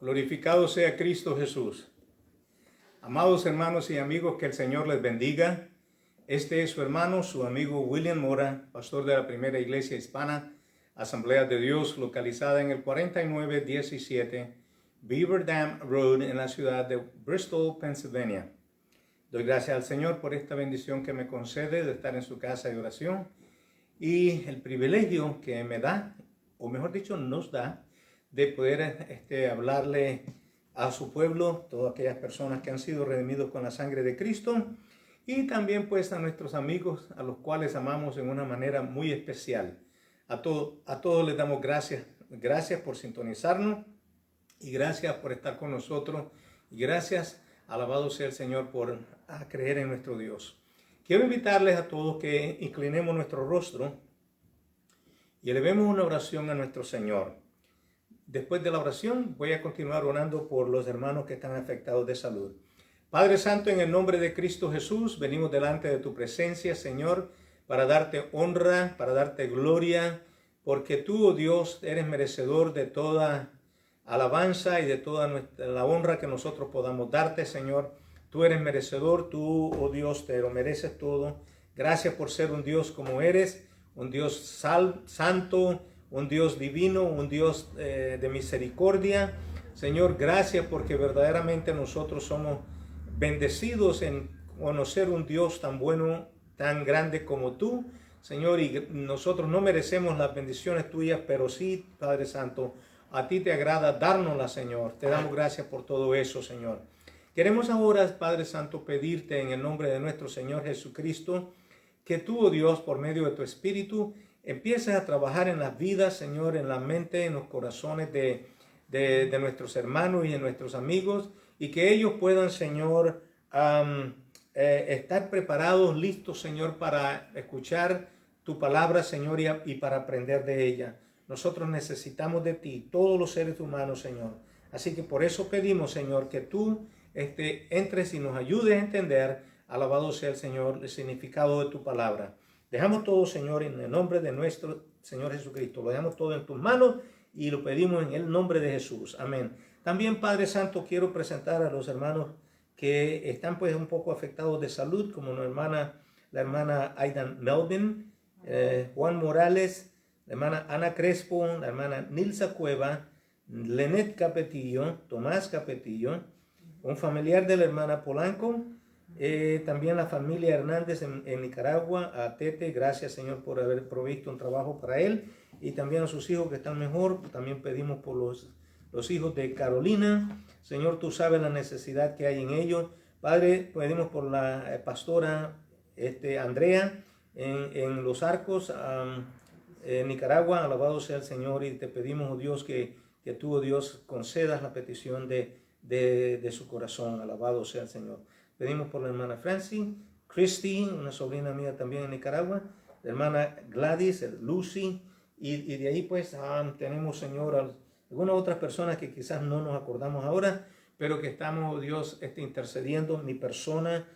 Glorificado sea Cristo Jesús. Amados hermanos y amigos, que el Señor les bendiga. Este es su hermano, su amigo William Mora, pastor de la Primera Iglesia Hispana, Asamblea de Dios, localizada en el 4917 Beaver Dam Road, en la ciudad de Bristol, Pennsylvania. Doy gracias al Señor por esta bendición que me concede de estar en su casa de oración y el privilegio que me da, o mejor dicho, nos da, de poder hablarle a su pueblo, todas aquellas personas que han sido redimidos con la sangre de Cristo, y también pues a nuestros amigos, a los cuales amamos en una manera muy especial. A todos les damos gracias por sintonizarnos, y gracias por estar con nosotros, y gracias, alabado sea el Señor, por creer en nuestro Dios. Quiero invitarles a todos que inclinemos nuestro rostro y elevemos una oración a nuestro Señor. Después de la oración voy a continuar orando por los hermanos que están afectados de salud. Padre Santo, en el nombre de Cristo Jesús, venimos delante de tu presencia, Señor, para darte honra, para darte gloria, porque tú, oh Dios, eres merecedor de toda alabanza y de toda la honra que nosotros podamos darte, Señor. Tú eres merecedor, tú, oh Dios, te lo mereces todo. Gracias por ser un Dios como eres, un Dios santo, un Dios divino, un Dios de misericordia. Señor, gracias porque verdaderamente nosotros somos bendecidos en conocer un Dios tan bueno, tan grande como tú, Señor, y nosotros no merecemos las bendiciones tuyas, pero sí, Padre Santo, a ti te agrada dárnoslas, Señor. Te damos gracias por todo eso, Señor. Queremos ahora, Padre Santo, pedirte en el nombre de nuestro Señor Jesucristo, que tú, oh Dios, por medio de tu Espíritu, empieces a trabajar en las vidas, Señor, en la mente, en los corazones de nuestros hermanos y de nuestros amigos, y que ellos puedan, Señor, estar preparados, listos, Señor, para escuchar tu palabra, Señor, y para aprender de ella. Nosotros necesitamos de ti, todos los seres humanos, Señor. Así que por eso pedimos, Señor, que tú entres y nos ayudes a entender, alabado sea el Señor, el significado de tu palabra. Dejamos todo, Señor, en el nombre de nuestro Señor Jesucristo. Lo dejamos todo en tus manos y lo pedimos en el nombre de Jesús. Amén. También, Padre Santo, quiero presentar a los hermanos que están pues un poco afectados de salud, como la hermana Aidan Melvin, Juan Morales, la hermana Ana Crespo, la hermana Nilsa Cueva, Lenet Capetillo, Tomás Capetillo, un familiar de la hermana Polanco, también la familia Hernández en Nicaragua, a Tete, gracias, Señor, por haber provisto un trabajo para él, y también a sus hijos que están mejor. También pedimos por los hijos de Carolina. Señor, tú sabes la necesidad que hay en ellos. Padre, pedimos por la pastora Andrea en Los Arcos, en Nicaragua. Alabado sea el Señor, y te pedimos, oh Dios, que tú, oh Dios, concedas la petición de su corazón. Alabado sea el Señor. Pedimos por la hermana Francis, Christy, una sobrina mía también en Nicaragua, la hermana Gladys, Lucy, y de ahí pues tenemos, Señor, algunas otras personas que quizás no nos acordamos ahora, pero que estamos, oh Dios, intercediendo. Mi persona,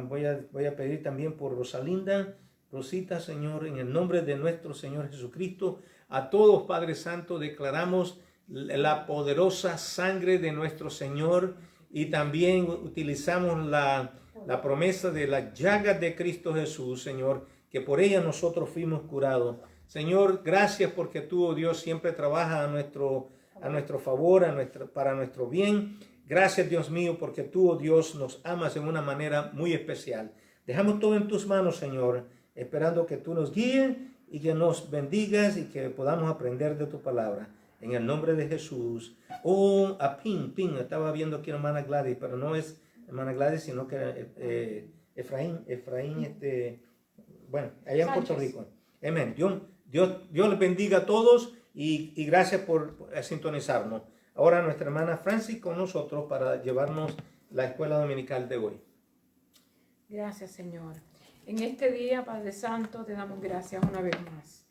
voy a pedir también por Rosita, Señor, en el nombre de nuestro Señor Jesucristo. A todos, Padre Santo, declaramos la poderosa sangre de nuestro Señor, y también utilizamos la promesa de las llagas de Cristo Jesús, Señor, que por ella nosotros fuimos curados. Señor, gracias porque tú, oh Dios, siempre trabajas a nuestro favor, para nuestro bien. Gracias, Dios mío, porque tú, oh Dios, nos amas de una manera muy especial. Dejamos todo en tus manos, Señor, esperando que tú nos guíes y que nos bendigas y que podamos aprender de tu palabra. En el nombre de Jesús. Estaba viendo aquí a hermana Gladys, pero no es hermana Gladys, sino que Efraín, bueno, allá en Puerto Rico. Amén. Dios les bendiga a todos y gracias por sintonizarnos. Ahora nuestra hermana Francis con nosotros para llevarnos la escuela dominical de hoy. Gracias, Señor. En este día, Padre Santo, te damos gracias una vez más.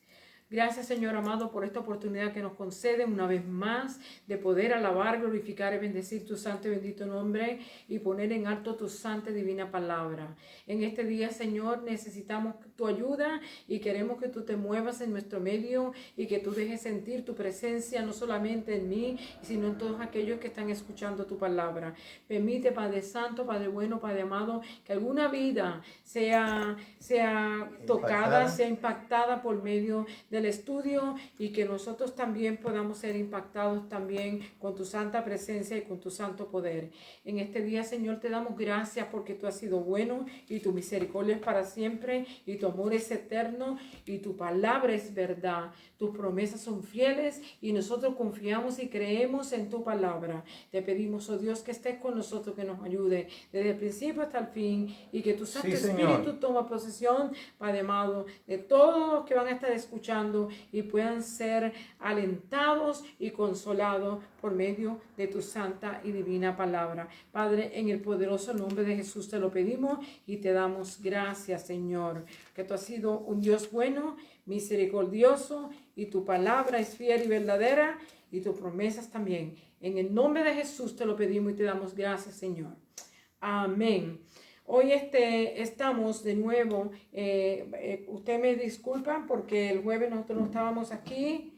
Gracias, Señor amado, por esta oportunidad que nos concede una vez más de poder alabar, glorificar y bendecir tu santo y bendito nombre y poner en alto tu santa y divina palabra. En este día, Señor, necesitamos tu ayuda y queremos que tú te muevas en nuestro medio y que tú dejes sentir tu presencia no solamente en mí, sino en todos aquellos que están escuchando tu palabra. Permite, Padre Santo, Padre bueno, Padre amado, que alguna vida sea tocada, sea impactada por medio del estudio y que nosotros también podamos ser impactados también con tu santa presencia y con tu santo poder. En este día, Señor, te damos gracias porque tú has sido bueno y tu misericordia es para siempre y tu amor es eterno y tu palabra es verdad. Tus promesas son fieles y nosotros confiamos y creemos en tu palabra. Te pedimos, oh Dios, que estés con nosotros, que nos ayude desde el principio hasta el fin y que tu Santo Espíritu toma posesión, Padre amado, de todos los que van a estar escuchando y puedan ser alentados y consolados por medio de tu santa y divina palabra. Padre, en el poderoso nombre de Jesús te lo pedimos y te damos gracias, Señor, que tú has sido un Dios bueno, misericordioso y tu palabra es fiel y verdadera y tus promesas también. En el nombre de Jesús te lo pedimos y te damos gracias, Señor. Amén. Hoy estamos de nuevo, ustedes me disculpan porque el jueves nosotros no estábamos aquí,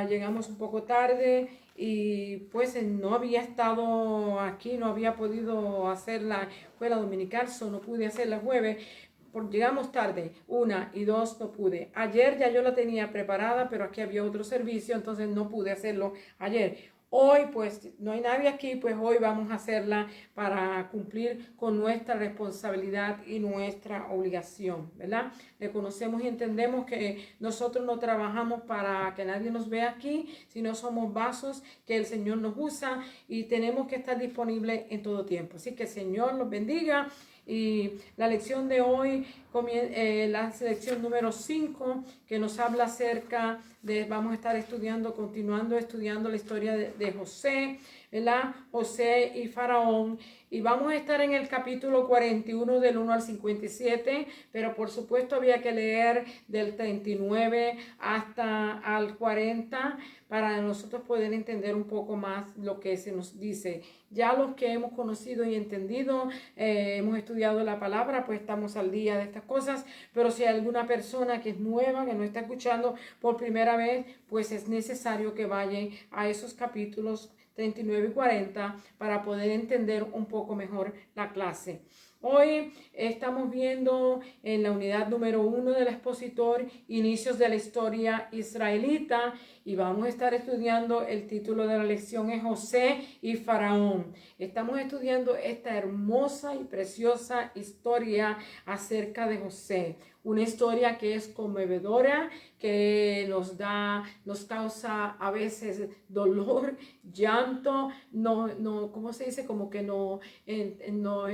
llegamos un poco tarde y pues no había estado aquí, no había podido hacer la escuela dominical, no pude hacerla el jueves. Llegamos tarde, 1 y 2 no pude. Ayer ya yo la tenía preparada, pero aquí había otro servicio, entonces no pude hacerlo ayer. Hoy pues no hay nadie aquí, pues hoy vamos a hacerla para cumplir con nuestra responsabilidad y nuestra obligación, ¿verdad? Reconocemos y entendemos que nosotros no trabajamos para que nadie nos vea aquí, sino somos vasos que el Señor nos usa y tenemos que estar disponibles en todo tiempo. Así que el Señor los bendiga. Y la lección de hoy, la lección número 5, que nos habla acerca de, vamos a estar continuando estudiando la historia de José, ¿verdad? José y Faraón. Y vamos a estar en el capítulo 41 del 1 al 57, pero por supuesto había que leer del 39 hasta al 40 para nosotros poder entender un poco más lo que se nos dice. Ya los que hemos conocido y entendido, hemos estudiado la palabra, pues estamos al día de estas cosas, pero si hay alguna persona que es nueva, que no está escuchando por primera vez, pues es necesario que vayan a esos capítulos 39 y 40 para poder entender un poco mejor la clase. Hoy estamos viendo en la unidad número 1 del expositor inicios de la historia israelita y vamos a estar estudiando, el título de la lección es José y Faraón. Estamos estudiando esta hermosa y preciosa historia acerca de José. Una historia que es conmovedora, que nos causa a veces dolor, llanto, ¿cómo se dice? Como que nos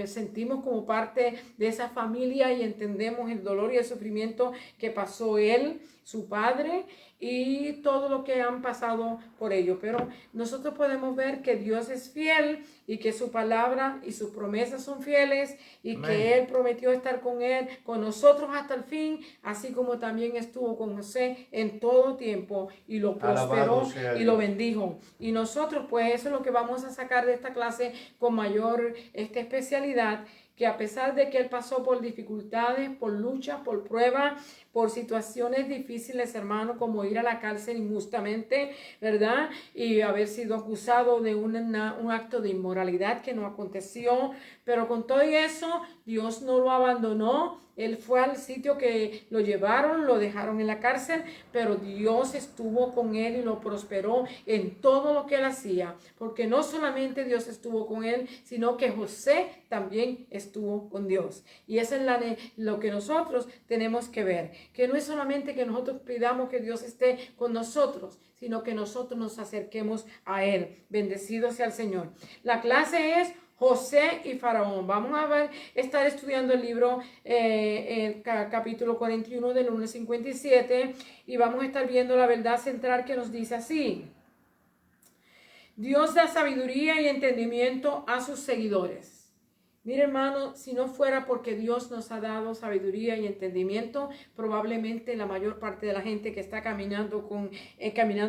sentimos como parte de esa familia y entendemos el dolor y el sufrimiento que pasó él, su padre y todo lo que han pasado por ello. Pero nosotros podemos ver que Dios es fiel y que su palabra y sus promesas son fieles y Amén. Que Él prometió estar con nosotros hasta el fin, así como también estuvo con José en todo tiempo y lo prosperó y lo bendijo. Y nosotros pues eso es lo que vamos a sacar de esta clase con mayor especialidad, que a pesar de que él pasó por dificultades, por luchas, por pruebas, por situaciones difíciles, hermano, como ir a la cárcel injustamente, ¿verdad? Y haber sido acusado de un acto de inmoralidad que no aconteció, pero con todo eso, Dios no lo abandonó. Él fue al sitio que lo llevaron, lo dejaron en la cárcel, pero Dios estuvo con él y lo prosperó en todo lo que él hacía. Porque no solamente Dios estuvo con él, sino que José también estuvo con Dios. Y eso es lo que nosotros tenemos que ver. Que no es solamente que nosotros pidamos que Dios esté con nosotros, sino que nosotros nos acerquemos a Él. Bendecido sea el Señor. La clase es José y Faraón. Vamos a estar estudiando el libro, el capítulo 41 del 1 al 57 y vamos a estar viendo la verdad central que nos dice así. Dios da sabiduría y entendimiento a sus seguidores. Mire, hermano, si no fuera porque Dios nos ha dado sabiduría y entendimiento, probablemente la mayor parte de la gente que está caminando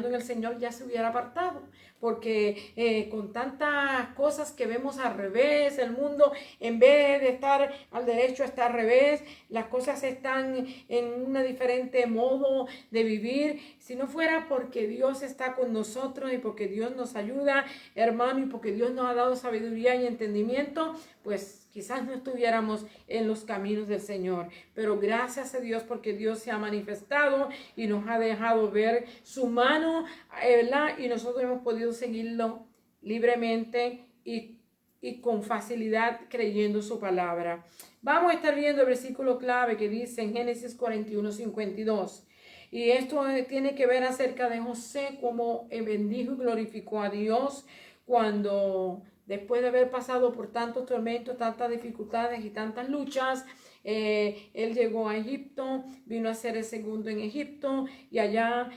en el Señor ya se hubiera apartado. Porque con tantas cosas que vemos al revés, el mundo en vez de estar al derecho está al revés, las cosas están en un diferente modo de vivir. Si no fuera porque Dios está con nosotros y porque Dios nos ayuda, hermano, y porque Dios nos ha dado sabiduría y entendimiento, pues quizás no estuviéramos en los caminos del Señor. Pero gracias a Dios porque Dios se ha manifestado y nos ha dejado ver su mano, ¿verdad? Y nosotros hemos podido seguirlo libremente y con facilidad creyendo su palabra. Vamos a estar viendo el versículo clave que dice en Génesis 41:52. Y esto tiene que ver acerca de José, cómo bendijo y glorificó a Dios cuando, después de haber pasado por tantos tormentos, tantas dificultades y tantas luchas, él llegó a Egipto, vino a ser el segundo en Egipto, y allá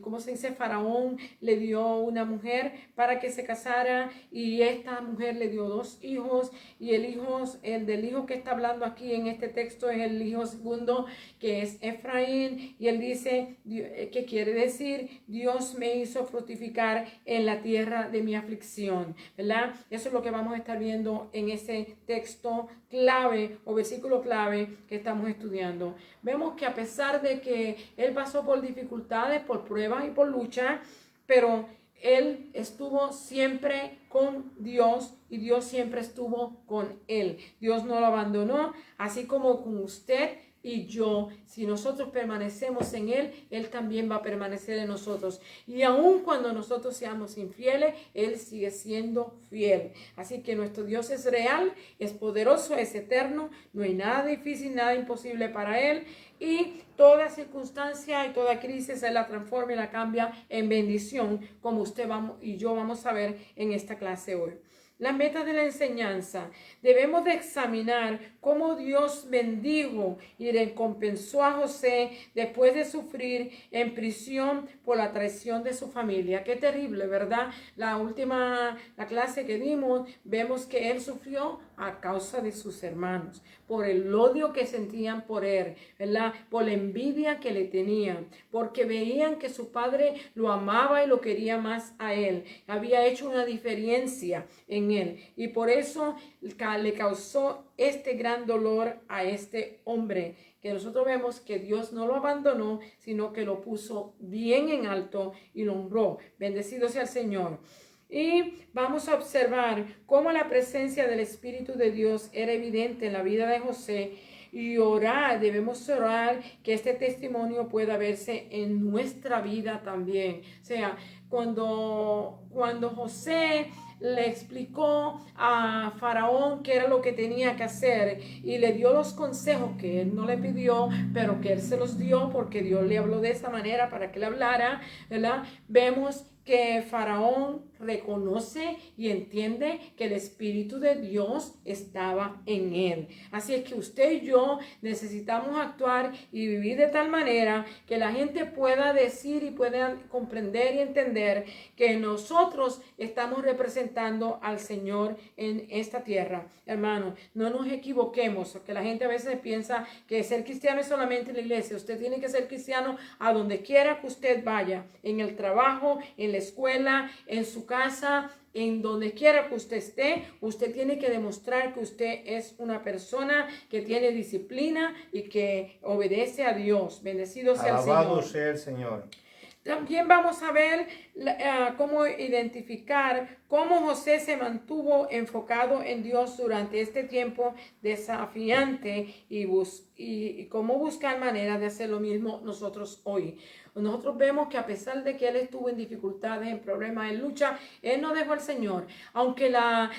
¿cómo se dice? Faraón le dio una mujer para que se casara, y esta mujer le dio 2 hijos, y el del hijo que está hablando aquí en este texto es el hijo segundo, que es Efraín, y él dice, ¿qué quiere decir? Dios me hizo fructificar en la tierra de mi aflicción, ¿verdad? Eso es lo que vamos a estar viendo en ese texto clave o versículo clave que estamos estudiando. Vemos que a pesar de que él pasó por dificultades, por pruebas y por lucha, pero él estuvo siempre con Dios y Dios siempre estuvo con él. Dios no lo abandonó, así como con usted y yo. Si nosotros permanecemos en Él, Él también va a permanecer en nosotros. Y aun cuando nosotros seamos infieles, Él sigue siendo fiel. Así que nuestro Dios es real, es poderoso, es eterno. No hay nada difícil, nada imposible para Él. Y toda circunstancia y toda crisis Él la transforma y la cambia en bendición, como usted y yo vamos a ver en esta clase hoy. Las metas de la enseñanza. Debemos de examinar cómo Dios bendijo y recompensó a José después de sufrir en prisión por la traición de su familia. Qué terrible, ¿verdad? La clase que dimos, vemos que él sufrió a causa de sus hermanos, por el odio que sentían por él, ¿verdad? Por la envidia que le tenían, porque veían que su padre lo amaba y lo quería más a él. Había hecho una diferencia en él, y por eso le causó este gran dolor a este hombre, que nosotros vemos que Dios no lo abandonó, sino que lo puso bien en alto y lo honró. Bendecido sea el Señor. Y vamos a observar cómo la presencia del Espíritu de Dios era evidente en la vida de José, y debemos orar que este testimonio pueda verse en nuestra vida también. O sea, cuando José le explicó a Faraón qué era lo que tenía que hacer y le dio los consejos que él no le pidió, pero que él se los dio porque Dios le habló de esa manera para que le hablara, ¿verdad? Vemos que Faraón reconoce y entiende que el Espíritu de Dios estaba en él. Así es que usted y yo necesitamos actuar y vivir de tal manera que la gente pueda decir y pueda comprender y entender que nosotros estamos representando al Señor en esta tierra. Hermano, no nos equivoquemos, porque la gente a veces piensa que ser cristiano es solamente en la iglesia. Usted tiene que ser cristiano a donde quiera que usted vaya, en el trabajo, en la escuela, en su casa, en donde quiera que usted esté. Usted tiene que demostrar que usted es una persona que tiene disciplina y que obedece a Dios. Bendecido sea el Señor. Alabado sea el Señor. También vamos a ver cómo identificar cómo José se mantuvo enfocado en Dios durante este tiempo desafiante y cómo buscar maneras de hacer lo mismo nosotros hoy. Nosotros vemos que a pesar de que él estuvo en dificultades, en problemas, en lucha, él no dejó al Señor. Aunque la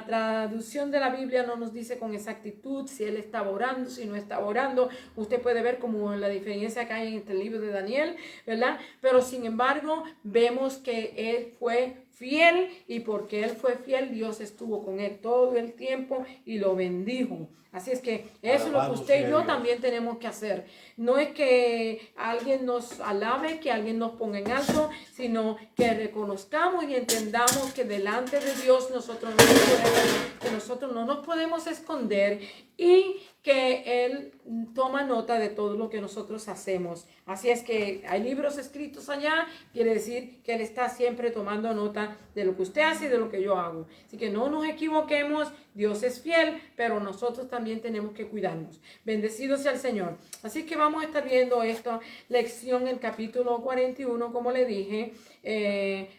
traducción de la Biblia no nos dice con exactitud si él estaba orando, si no estaba orando. Usted puede ver como la diferencia que hay entre el libro de Daniel, ¿verdad? Pero sin embargo, vemos que él fue fiel, y porque él fue fiel, Dios estuvo con él todo el tiempo y lo bendijo. Así es que eso es lo que usted y yo también tenemos que hacer. No es que alguien nos alabe, que alguien nos ponga en alto, sino que reconozcamos y entendamos que delante de Dios nosotros no nos podemos esconder, y que Él toma nota de todo lo que nosotros hacemos. Así es que hay libros escritos allá, quiere decir que Él está siempre tomando nota de lo que usted hace y de lo que yo hago. Así que no nos equivoquemos, Dios es fiel, pero nosotros también tenemos que cuidarnos. Bendecido sea el Señor. Así que vamos a estar viendo esta lección en capítulo 41, como le dije.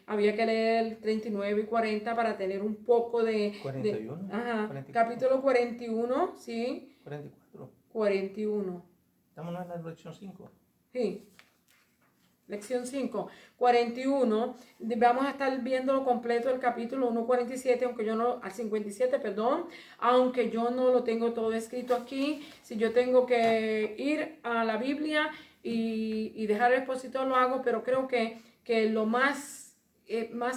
Había que leer 39 y 40 para tener un poco de... 41. Ajá, 44. capítulo 41, sí. 44. 41. Estamos en la lección 5. Sí. Lección 5, 41. Vamos a estar viendo completo el capítulo 1:47, aunque yo no, al 57, perdón, aunque yo no lo tengo todo escrito aquí. Si yo tengo que ir a la Biblia y dejar el expositor, lo hago, pero creo que lo más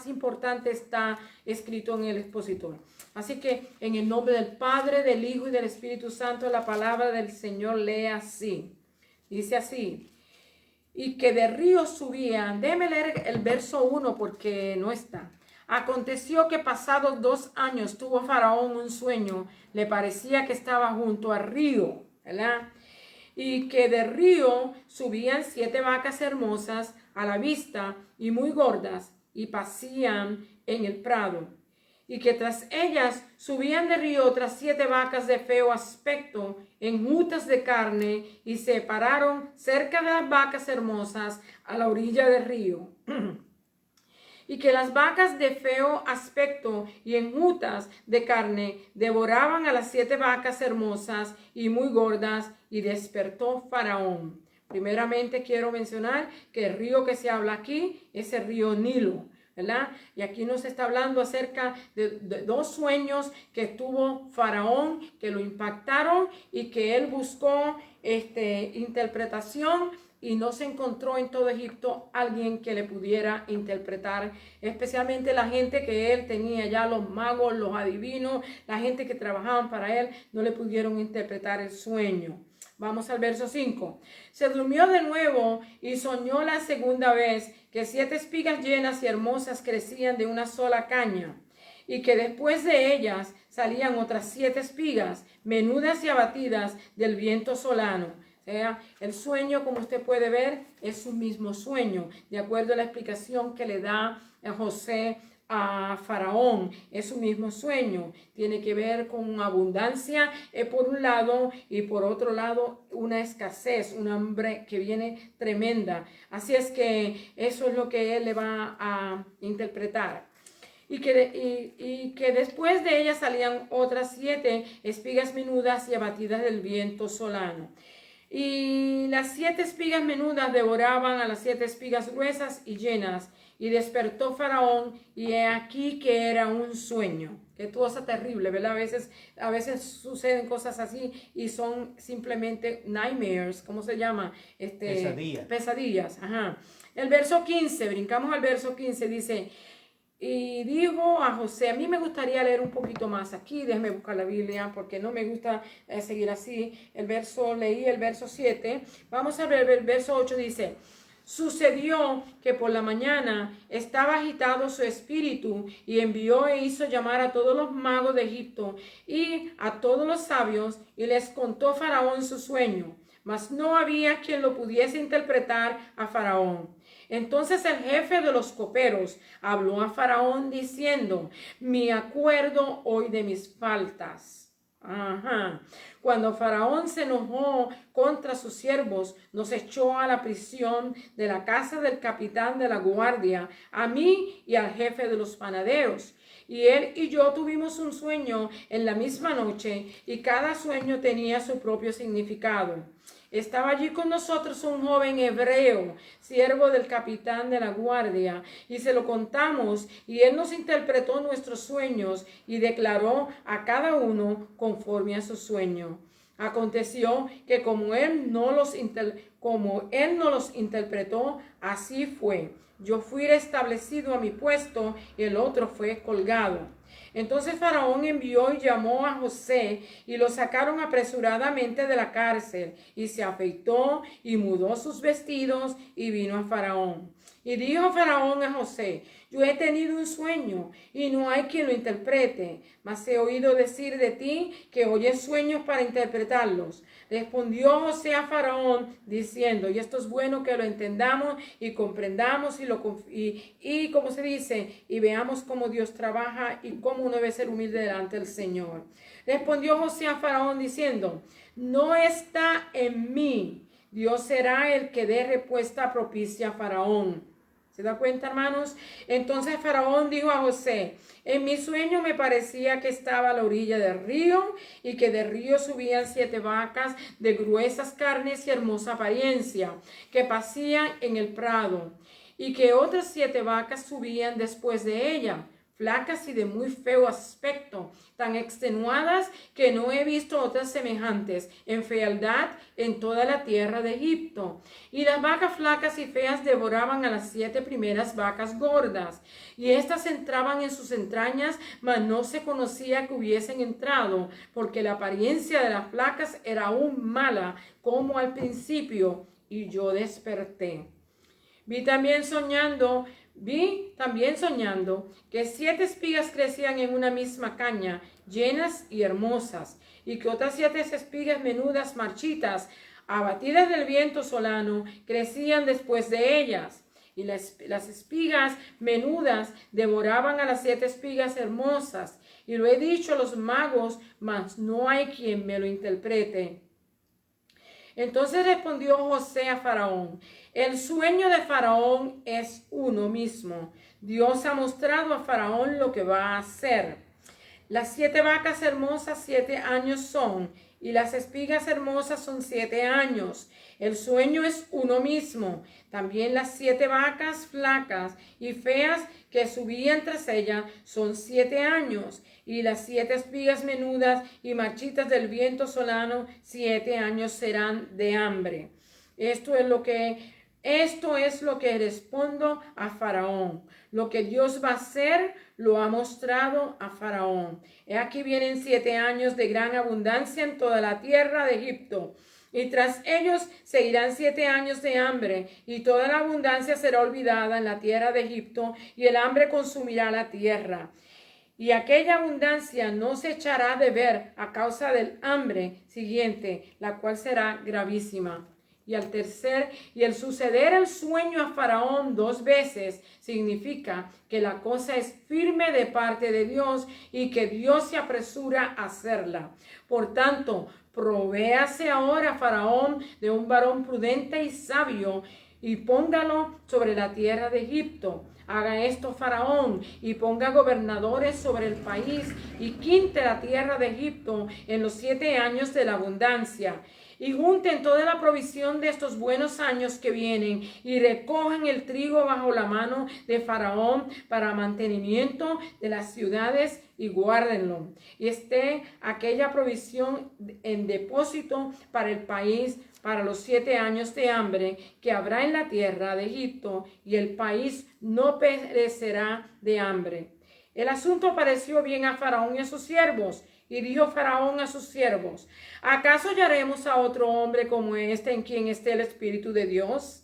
importante está escrito en el expositor. Así que en el nombre del Padre, del Hijo y del Espíritu Santo, la palabra del Señor lee así. Dice así: y que de río subían. Déjeme leer el verso 1 porque no está. Aconteció que pasados 2 años tuvo Faraón un sueño. Le parecía que estaba junto al río, ¿verdad? Y que de río subían 7 vacas hermosas a la vista y muy gordas, y pacían en el prado. Y que tras ellas subían de río otras 7 vacas de feo aspecto, enjutas de carne, y se pararon cerca de las vacas hermosas a la orilla del río. Y que las vacas de feo aspecto y enjutas de carne devoraban a las 7 vacas hermosas y muy gordas, y despertó Faraón. Primeramente quiero mencionar que el río que se habla aquí es el río Nilo, ¿verdad? Y aquí nos está hablando acerca de 2 sueños que tuvo Faraón, que lo impactaron y que él buscó interpretación, y no se encontró en todo Egipto alguien que le pudiera interpretar, especialmente la gente que él tenía ya, los magos, los adivinos, la gente que trabajaban para él, no le pudieron interpretar el sueño. Vamos al verso 5. Se durmió de nuevo y soñó la segunda vez que 7 espigas llenas y hermosas crecían de una sola caña, y que después de ellas salían otras 7 espigas, menudas y abatidas del viento solano. O sea, el sueño, como usted puede ver, es un mismo sueño, de acuerdo a la explicación que le da José a Faraón. Es un mismo sueño, tiene que ver con abundancia por un lado, y por otro lado una escasez, un hambre que viene tremenda. Así es que eso es lo que él le va a interpretar. Y que después de ellas salían otras 7 espigas menudas y abatidas del viento solano. Y las 7 espigas menudas devoraban a las 7 espigas gruesas y llenas. Y despertó Faraón, y he aquí que era un sueño. Qué cosa terrible, ¿verdad? A veces suceden cosas así y son simplemente nightmares, ¿cómo se llama? Pesadillas. Ajá. El verso 15, brincamos al verso 15, dice: y dijo a José, a mí me gustaría leer un poquito más aquí, déjeme buscar la Biblia porque no me gusta seguir así. Leí el verso 7, vamos a ver el verso 8, dice: sucedió que por la mañana estaba agitado su espíritu, y envió e hizo llamar a todos los magos de Egipto y a todos los sabios, y les contó Faraón su sueño, mas no había quien lo pudiese interpretar a Faraón. Entonces el jefe de los coperos habló a Faraón diciendo: me acuerdo hoy de mis faltas. Ajá. Cuando Faraón se enojó contra sus siervos, nos echó a la prisión de la casa del capitán de la guardia, a mí y al jefe de los panaderos. Y él y yo tuvimos un sueño en la misma noche, y cada sueño tenía su propio significado. Estaba allí con nosotros un joven hebreo, siervo del capitán de la guardia, y se lo contamos, y él nos interpretó nuestros sueños y declaró a cada uno conforme a su sueño. Aconteció que como él no los interpretó, así fue. Yo fui restablecido a mi puesto y el otro fue colgado. Entonces Faraón envió y llamó a José y lo sacaron apresuradamente de la cárcel y se afeitó y mudó sus vestidos y vino a Faraón. Y dijo Faraón a José: yo he tenido un sueño y no hay quien lo interprete, mas he oído decir de ti que oyes sueños para interpretarlos. Respondió José a Faraón diciendo, y esto es bueno que lo entendamos y comprendamos y como se dice, y veamos cómo Dios trabaja y cómo uno debe ser humilde delante del Señor. Respondió José a Faraón diciendo, no está en mí, Dios será el que dé respuesta propicia a Faraón. ¿Se da cuenta, hermanos? Entonces Faraón dijo a José, en mi sueño me parecía que estaba a la orilla del río y que del río subían 7 vacas de gruesas carnes y hermosa apariencia, que pasían en el prado, y que otras 7 vacas subían después de ella, flacas y de muy feo aspecto, tan extenuadas que no he visto otras semejantes en fealdad en toda la tierra de Egipto. Y las vacas flacas y feas devoraban a las 7 primeras vacas gordas, y éstas entraban en sus entrañas, mas no se conocía que hubiesen entrado, porque la apariencia de las flacas era aún mala, como al principio, y yo desperté. Vi también soñando que 7 espigas crecían en una misma caña, llenas y hermosas, y que otras 7 espigas menudas, marchitas, abatidas del viento solano, crecían después de ellas. Y las espigas menudas devoraban a las 7 espigas hermosas. Y lo he dicho a los magos, mas no hay quien me lo interprete. Entonces respondió José a Faraón, el sueño de Faraón es uno mismo. Dios ha mostrado a Faraón lo que va a hacer. Las 7 vacas hermosas 7 años son, y las espigas hermosas son 7 años. El sueño es uno mismo. También las 7 vacas flacas y feas que subían tras ellas son 7 años. Y las 7 espigas menudas y marchitas del viento solano, 7 años serán de hambre. Esto es lo que respondo a Faraón. Lo que Dios va a hacer lo ha mostrado a Faraón. Aquí vienen 7 años de gran abundancia en toda la tierra de Egipto. Y tras ellos seguirán 7 años de hambre, y toda la abundancia será olvidada en la tierra de Egipto, y el hambre consumirá la tierra. Y aquella abundancia no se echará de ver a causa del hambre siguiente, la cual será gravísima. Y el suceder el sueño a Faraón 2 veces significa que la cosa es firme de parte de Dios y que Dios se apresura a hacerla. Por tanto, provéase ahora Faraón de un varón prudente y sabio y póngalo sobre la tierra de Egipto. Haga esto Faraón y ponga gobernadores sobre el país y quinte la tierra de Egipto en los 7 años de la abundancia. Y junten toda la provisión de estos buenos años que vienen y recojan el trigo bajo la mano de Faraón para mantenimiento de las ciudades y guárdenlo. Y esté aquella provisión en depósito para el país para los 7 años de hambre que habrá en la tierra de Egipto, y el país no perecerá de hambre. El asunto pareció bien a Faraón y a sus siervos. Y dijo Faraón a sus siervos, ¿acaso hallaremos a otro hombre como este en quien esté el Espíritu de Dios?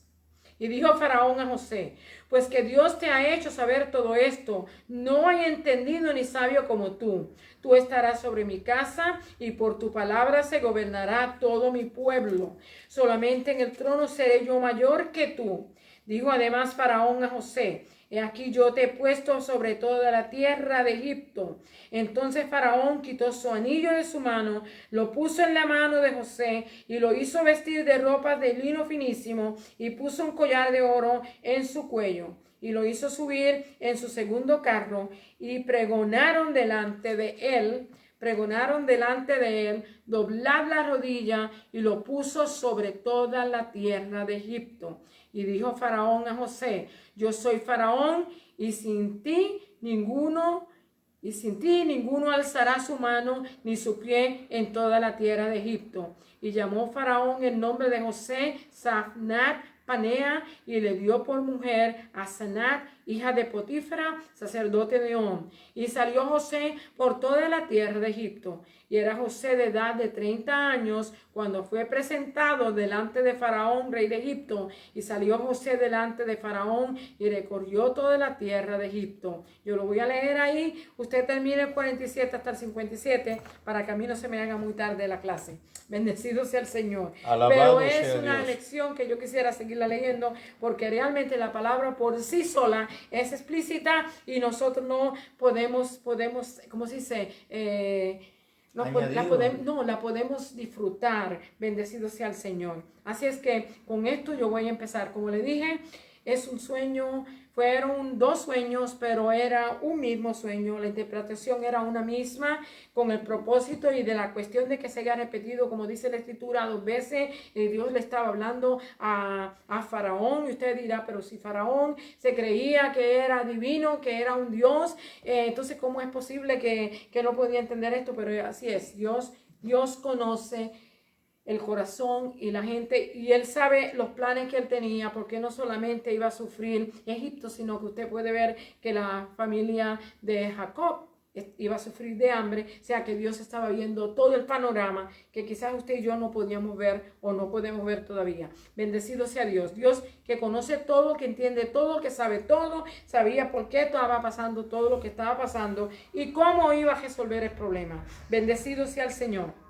Y dijo Faraón a José, pues que Dios te ha hecho saber todo esto, no hay entendido ni sabio como tú. Tú estarás sobre mi casa y por tu palabra se gobernará todo mi pueblo. Solamente en el trono seré yo mayor que tú. Dijo además Faraón a José, he aquí yo te he puesto sobre toda la tierra de Egipto. Entonces Faraón quitó su anillo de su mano, lo puso en la mano de José y lo hizo vestir de ropas de lino finísimo y puso un collar de oro en su cuello. Y lo hizo subir en su segundo carro y pregonaron delante de él, doblad la rodilla, y lo puso sobre toda la tierra de Egipto. Y dijo Faraón a José, yo soy Faraón y sin ti ninguno Y sin ti ninguno alzará su mano ni su pie en toda la tierra de Egipto. Y llamó Faraón el nombre de José Safnat Panea, y le dio por mujer a Sanat, hija de Potifra, sacerdote de On. Y salió José por toda la tierra de Egipto. Y era José de edad de 30 años cuando fue presentado delante de Faraón, rey de Egipto. Y salió José delante de Faraón y recorrió toda la tierra de Egipto. Yo lo voy a leer ahí. Usted termine el 47 hasta el 57 para que a mí no se me haga muy tarde la clase. Bendecido sea el Señor. Alabado Pero es sea una Dios. lección que yo quisiera seguirla leyendo porque realmente la palabra por sí sola es explícita y nosotros no podemos, ¿cómo se dice? La podemos disfrutar. Bendecido sea el Señor. Así es que con esto yo voy a empezar. Como le dije, es un sueño, fueron 2 sueños, pero era un mismo sueño. La interpretación era una misma, con el propósito y de la cuestión de que se haya repetido, como dice la Escritura, 2 veces. Dios le estaba hablando a Faraón, y usted dirá, pero si Faraón se creía que era divino, que era un Dios, entonces ¿cómo es posible que no podía entender esto? Pero así es, Dios conoce el corazón y la gente, y él sabe los planes que él tenía, porque no solamente iba a sufrir Egipto, sino que usted puede ver que la familia de Jacob iba a sufrir de hambre. O sea que Dios estaba viendo todo el panorama que quizás usted y yo no podíamos ver o no podemos ver todavía. Bendecido sea Dios, Dios que conoce todo, que entiende todo, que sabe todo, sabía por qué estaba pasando todo lo que estaba pasando y cómo iba a resolver el problema. Bendecido sea el Señor.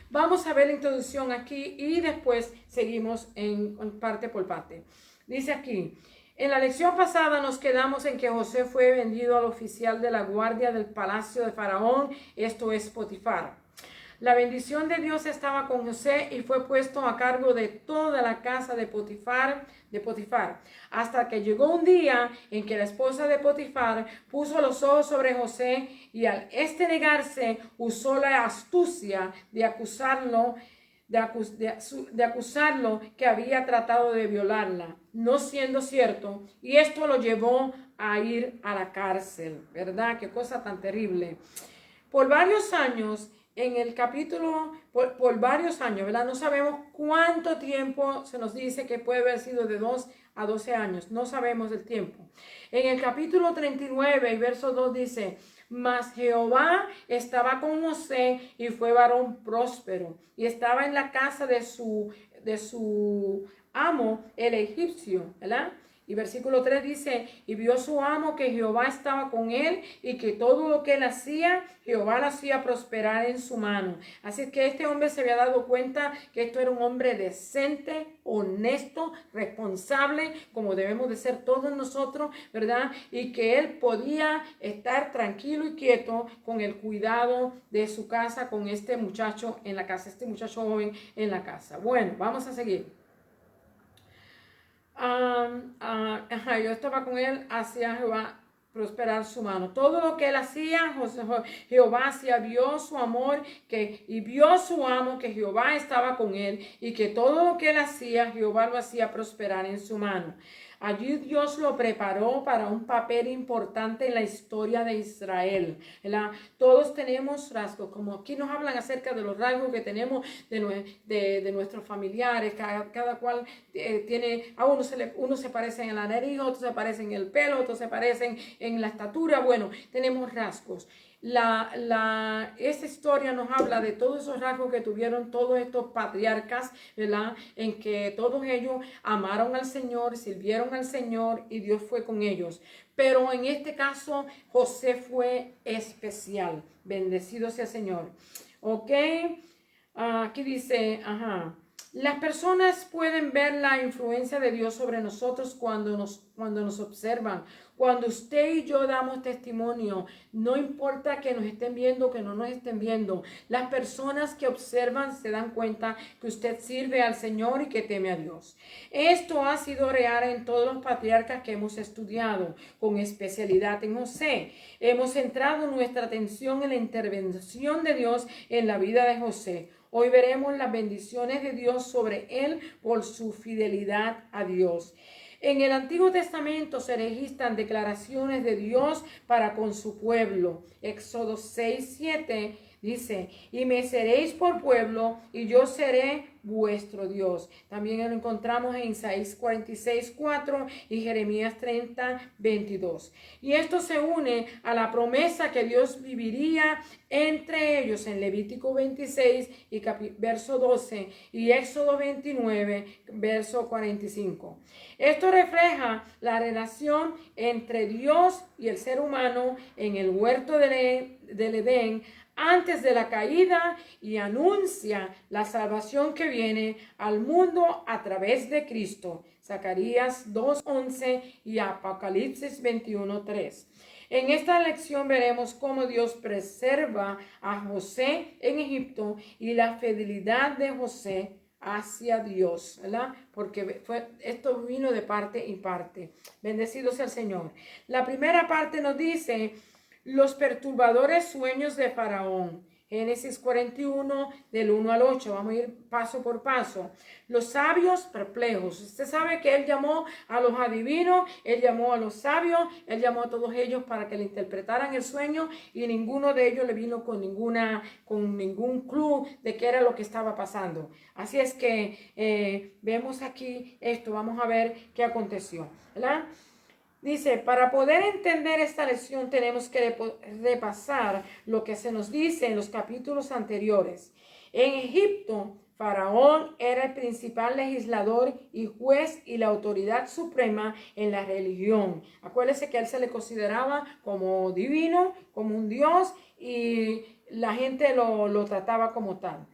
Vamos a ver la introducción aquí y después seguimos en parte por parte. Dice aquí, en la lección pasada nos quedamos en que José fue vendido al oficial de la guardia del palacio de Faraón, esto es Potifar. La bendición de Dios estaba con José y fue puesto a cargo de toda la casa de Potifar, hasta que llegó un día en que la esposa de Potifar puso los ojos sobre José y al negarse usó la astucia de acusarlo que había tratado de violarla, no siendo cierto, y esto lo llevó a ir a la cárcel, ¿verdad? Qué cosa tan terrible. Por varios años, en el capítulo, por varios años, ¿verdad? No sabemos cuánto tiempo, se nos dice que puede haber sido de 2 a 12 años, no sabemos el tiempo. En el capítulo 39 y verso 2 dice, mas Jehová estaba con José y fue varón próspero y estaba en la casa de su amo, el egipcio, ¿verdad? Y versículo 3 dice, y vio su amo que Jehová estaba con él y que todo lo que él hacía, Jehová lo hacía prosperar en su mano. Así que este hombre se había dado cuenta que esto era un hombre decente, honesto, responsable, como debemos de ser todos nosotros, ¿verdad? Y que él podía estar tranquilo y quieto con el cuidado de su casa, con este muchacho en la casa, este muchacho joven en la casa. Bueno, vamos a seguir. Yo estaba con él, hacía Jehová prosperar su mano. Todo lo que él hacía, Jehová hacía, vio su amor y vio su amo que Jehová estaba con él y que todo lo que él hacía, Jehová lo hacía prosperar en su mano. Allí Dios lo preparó para un papel importante en la historia de Israel, ¿verdad? Todos tenemos rasgos, como aquí nos hablan acerca de los rasgos que tenemos de nuestros familiares, cada cual tiene, a uno se parece en la nariz, otros se parecen en el pelo, otros se parecen en la estatura. Bueno, tenemos rasgos. Esta historia nos habla de todos esos rasgos que tuvieron todos estos patriarcas, ¿verdad? En que todos ellos amaron al Señor, sirvieron al Señor y Dios fue con ellos. Pero en este caso, José fue especial. Bendecido sea el Señor. Ok, aquí dice, las personas pueden ver la influencia de Dios sobre nosotros cuando nos observan. Cuando usted y yo damos testimonio, no importa que nos estén viendo o que no nos estén viendo, las personas que observan se dan cuenta que usted sirve al Señor y que teme a Dios. Esto ha sido real en todos los patriarcas que hemos estudiado, con especialidad en José. Hemos centrado nuestra atención en la intervención de Dios en la vida de José. Hoy veremos las bendiciones de Dios sobre él por su fidelidad a Dios. En el Antiguo Testamento se registran declaraciones de Dios para con su pueblo. Éxodo 6:7 dice, y me seréis por pueblo y yo seré vuestro Dios. También lo encontramos en Isaías 46:4 y Jeremías 30:22. Y esto se une a la promesa que Dios viviría entre ellos en Levítico 26 y verso 12 y Éxodo 29 verso 45. Esto refleja la relación entre Dios y el ser humano en el huerto del Edén antes de la caída y anuncia la salvación que viene al mundo a través de Cristo. Zacarías 2:11 y Apocalipsis 21:3. En esta lección veremos cómo Dios preserva a José en Egipto y la fidelidad de José hacia Dios, ¿verdad? Porque esto vino de parte y parte. Bendecido sea el Señor. La primera parte nos dice los perturbadores sueños de Faraón. Génesis 41, del 1 al 8. Vamos a ir paso por paso. Los sabios perplejos. Usted sabe que él llamó a los adivinos, él llamó a los sabios, él llamó a todos ellos para que le interpretaran el sueño y ninguno de ellos le vino con ningún clue de qué era lo que estaba pasando. Así es que vemos aquí esto. Vamos a ver qué aconteció, ¿verdad? Dice, para poder entender esta lección tenemos que repasar lo que se nos dice en los capítulos anteriores. En Egipto, Faraón era el principal legislador y juez y la autoridad suprema en la religión. Acuérdense que a él se le consideraba como divino, como un dios, y la gente lo trataba como tal.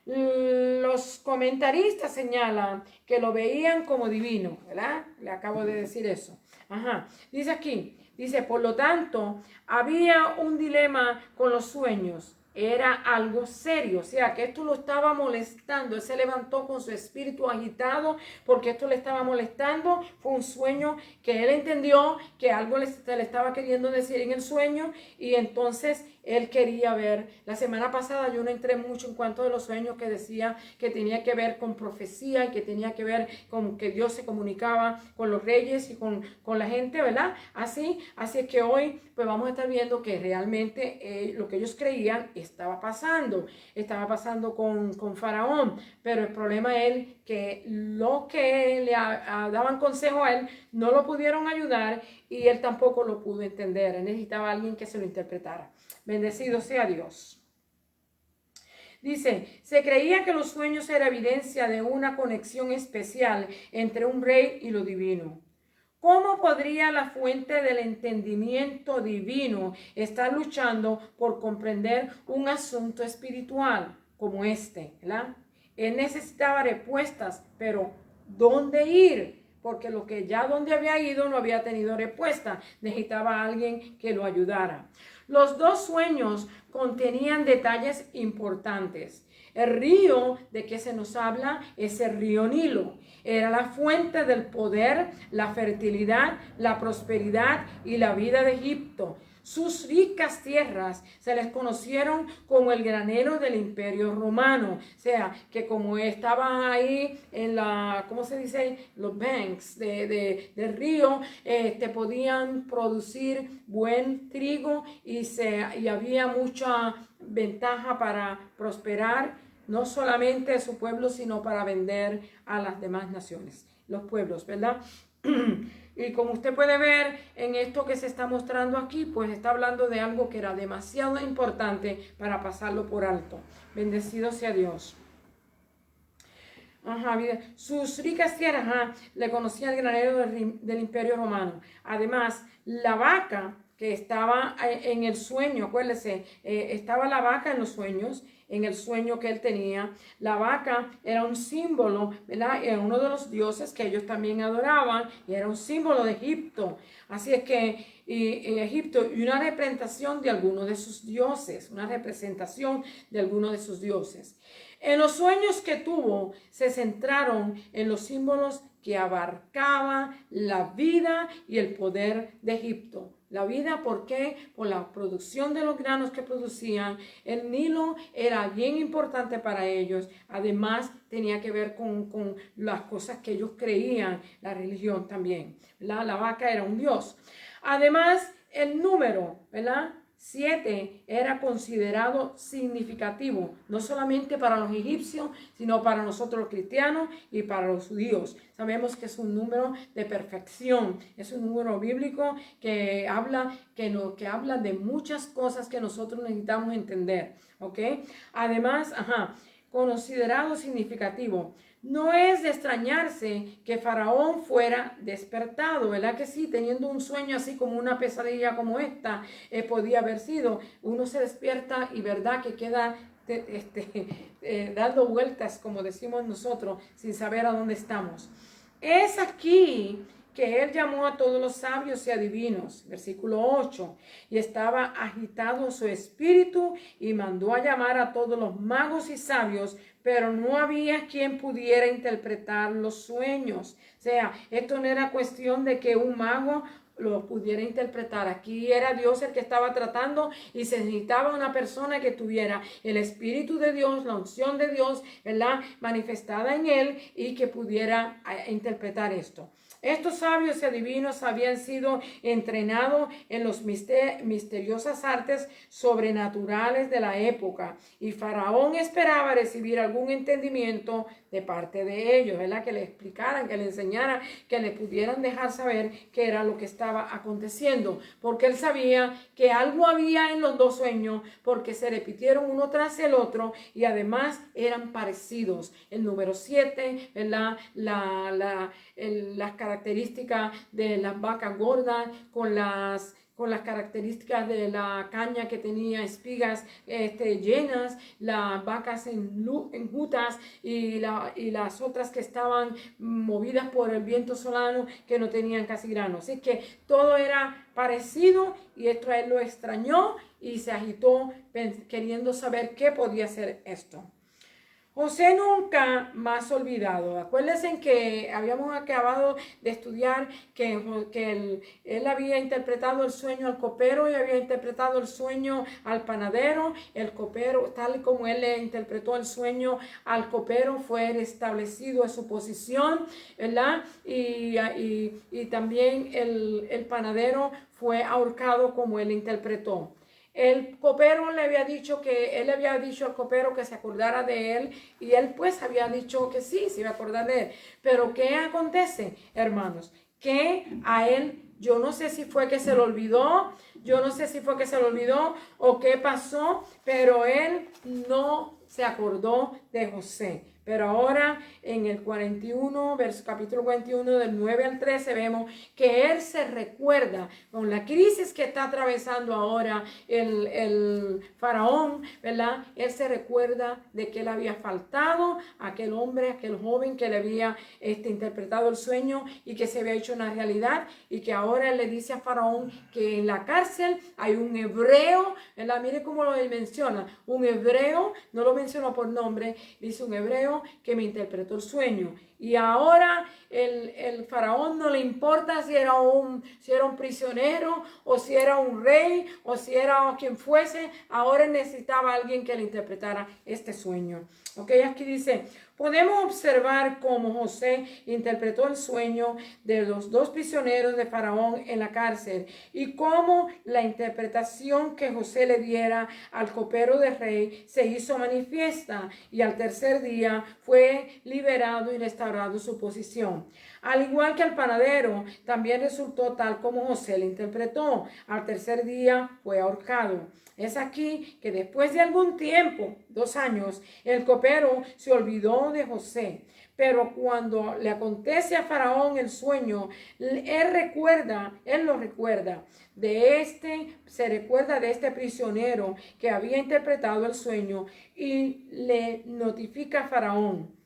Los comentaristas señalan que lo veían como divino, ¿verdad? Le acabo de decir eso. Dice aquí, por lo tanto, había un dilema con los sueños. Era algo serio, o sea, que esto lo estaba molestando. Él se levantó con su espíritu agitado porque esto le estaba molestando. Fue un sueño que él entendió que algo se le estaba queriendo decir en el sueño y entonces él quería ver. La semana pasada yo no entré mucho en cuanto de los sueños que decía que tenía que ver con profecía y que tenía que ver con que Dios se comunicaba con los reyes y con la gente, ¿verdad? Así es que hoy pues vamos a estar viendo que realmente lo que ellos creían estaba pasando con Faraón, pero el problema es que lo que le daban consejo a él no lo pudieron ayudar y él tampoco lo pudo entender. Él necesitaba a alguien que se lo interpretara. Bendecido sea Dios. Dice, se creía que los sueños eran evidencia de una conexión especial entre un rey y lo divino. ¿Cómo podría la fuente del entendimiento divino estar luchando por comprender un asunto espiritual como este, ¿verdad? Él necesitaba respuestas, pero ¿dónde ir? Porque donde había ido no había tenido respuesta. Necesitaba a alguien que lo ayudara. Los dos sueños contenían detalles importantes. El río de que se nos habla es el río Nilo. Era la fuente del poder, la fertilidad, la prosperidad y la vida de Egipto. Sus ricas tierras se les conocieron como el granero del Imperio Romano. O sea, que como estaban ahí en los banks del río, podían producir buen trigo y había mucha ventaja para prosperar, no solamente a su pueblo, sino para vender a las demás naciones, los pueblos, ¿verdad? Y como usted puede ver en esto que se está mostrando aquí, pues está hablando de algo que era demasiado importante para pasarlo por alto. Bendecido sea Dios. Sus ricas tierras le conocían el granero del Imperio Romano. Además, la vaca que estaba en el sueño, acuérdense, estaba la vaca en los sueños, en el sueño que él tenía. La vaca era un símbolo, ¿verdad? Era uno de los dioses que ellos también adoraban y era un símbolo de Egipto. Así es que en Egipto, y una representación de alguno de sus dioses, En los sueños que tuvo, se centraron en los símbolos que abarcaba la vida y el poder de Egipto. La vida, ¿por qué? Por la producción de los granos que producían. El Nilo era bien importante para ellos. Además, tenía que ver con las cosas que ellos creían, la religión también. La vaca era un dios. Además, el número, ¿verdad? 7 era considerado significativo, no solamente para los egipcios, sino para nosotros los cristianos y para los judíos. Sabemos que es un número de perfección, es un número bíblico que habla de muchas cosas que nosotros necesitamos entender, ¿ok? Además, considerado significativo. No es de extrañarse que Faraón fuera despertado, ¿verdad que sí? Teniendo un sueño así como una pesadilla como esta, podía haber sido. Uno se despierta y verdad que queda dando vueltas, como decimos nosotros, sin saber a dónde estamos. Es aquí que él llamó a todos los sabios y adivinos, versículo 8, y estaba agitado su espíritu y mandó a llamar a todos los magos y sabios, pero no había quien pudiera interpretar los sueños. O sea, esto no era cuestión de que un mago lo pudiera interpretar. Aquí era Dios el que estaba tratando y se necesitaba una persona que tuviera el Espíritu de Dios, la unción de Dios, ¿verdad?, manifestada en él y que pudiera interpretar esto. Estos sabios y adivinos habían sido entrenados en las misteriosas artes sobrenaturales de la época y Faraón esperaba recibir algún entendimiento de parte de ellos, ¿verdad? Que le explicaran, que le enseñaran, que le pudieran dejar saber qué era lo que estaba aconteciendo, porque él sabía que algo había en los dos sueños, porque se repitieron uno tras el otro y además eran parecidos. El número 7, ¿verdad? Las características de las vacas gordas con las características de la caña que tenía espigas llenas, las vacas enjutas y las otras que estaban movidas por el viento solano que no tenían casi grano. Así que todo era parecido y esto a él lo extrañó y se agitó queriendo saber qué podía ser esto. José nunca más olvidado. Acuérdense que habíamos acabado de estudiar que él había interpretado el sueño al copero y había interpretado el sueño al panadero. El copero, tal como él le interpretó el sueño al copero, fue restablecido en su posición, ¿verdad? Y también el panadero fue ahorcado como él interpretó. El copero le había dicho que él le había dicho al copero que se acordara de él y él pues había dicho que sí, se iba a acordar de él. Pero ¿qué acontece, hermanos? Que a él, yo no sé si fue que se lo olvidó, o qué pasó, pero él no se acordó de José. Pero ahora en el 41, capítulo 41 del 9 al 13 vemos que él se recuerda con la crisis que está atravesando ahora el faraón, ¿verdad? Él se recuerda de que él había faltado a aquel hombre, aquel joven que le había interpretado el sueño y que se había hecho una realidad y que ahora él le dice a faraón que en la cárcel hay un hebreo, ¿verdad? Mire cómo lo menciona, un hebreo, no lo mencionó por nombre, dice un hebreo que me interpretó el sueño. Y ahora el faraón no le importa si era un prisionero o si era un rey o si era quien fuese. Ahora necesitaba a alguien que le interpretara este sueño. Ok, aquí dice, podemos observar cómo José interpretó el sueño de los dos prisioneros de Faraón en la cárcel y cómo la interpretación que José le diera al copero del rey se hizo manifiesta y al tercer día fue liberado y restaurado su posición. Al igual que el panadero, también resultó tal como José le interpretó. Al tercer día fue ahorcado. Es aquí que después de algún tiempo, 2 años, el copero se olvidó de José. Pero cuando le acontece a Faraón el sueño, él lo recuerda. Se recuerda de este prisionero que había interpretado el sueño y le notifica a Faraón.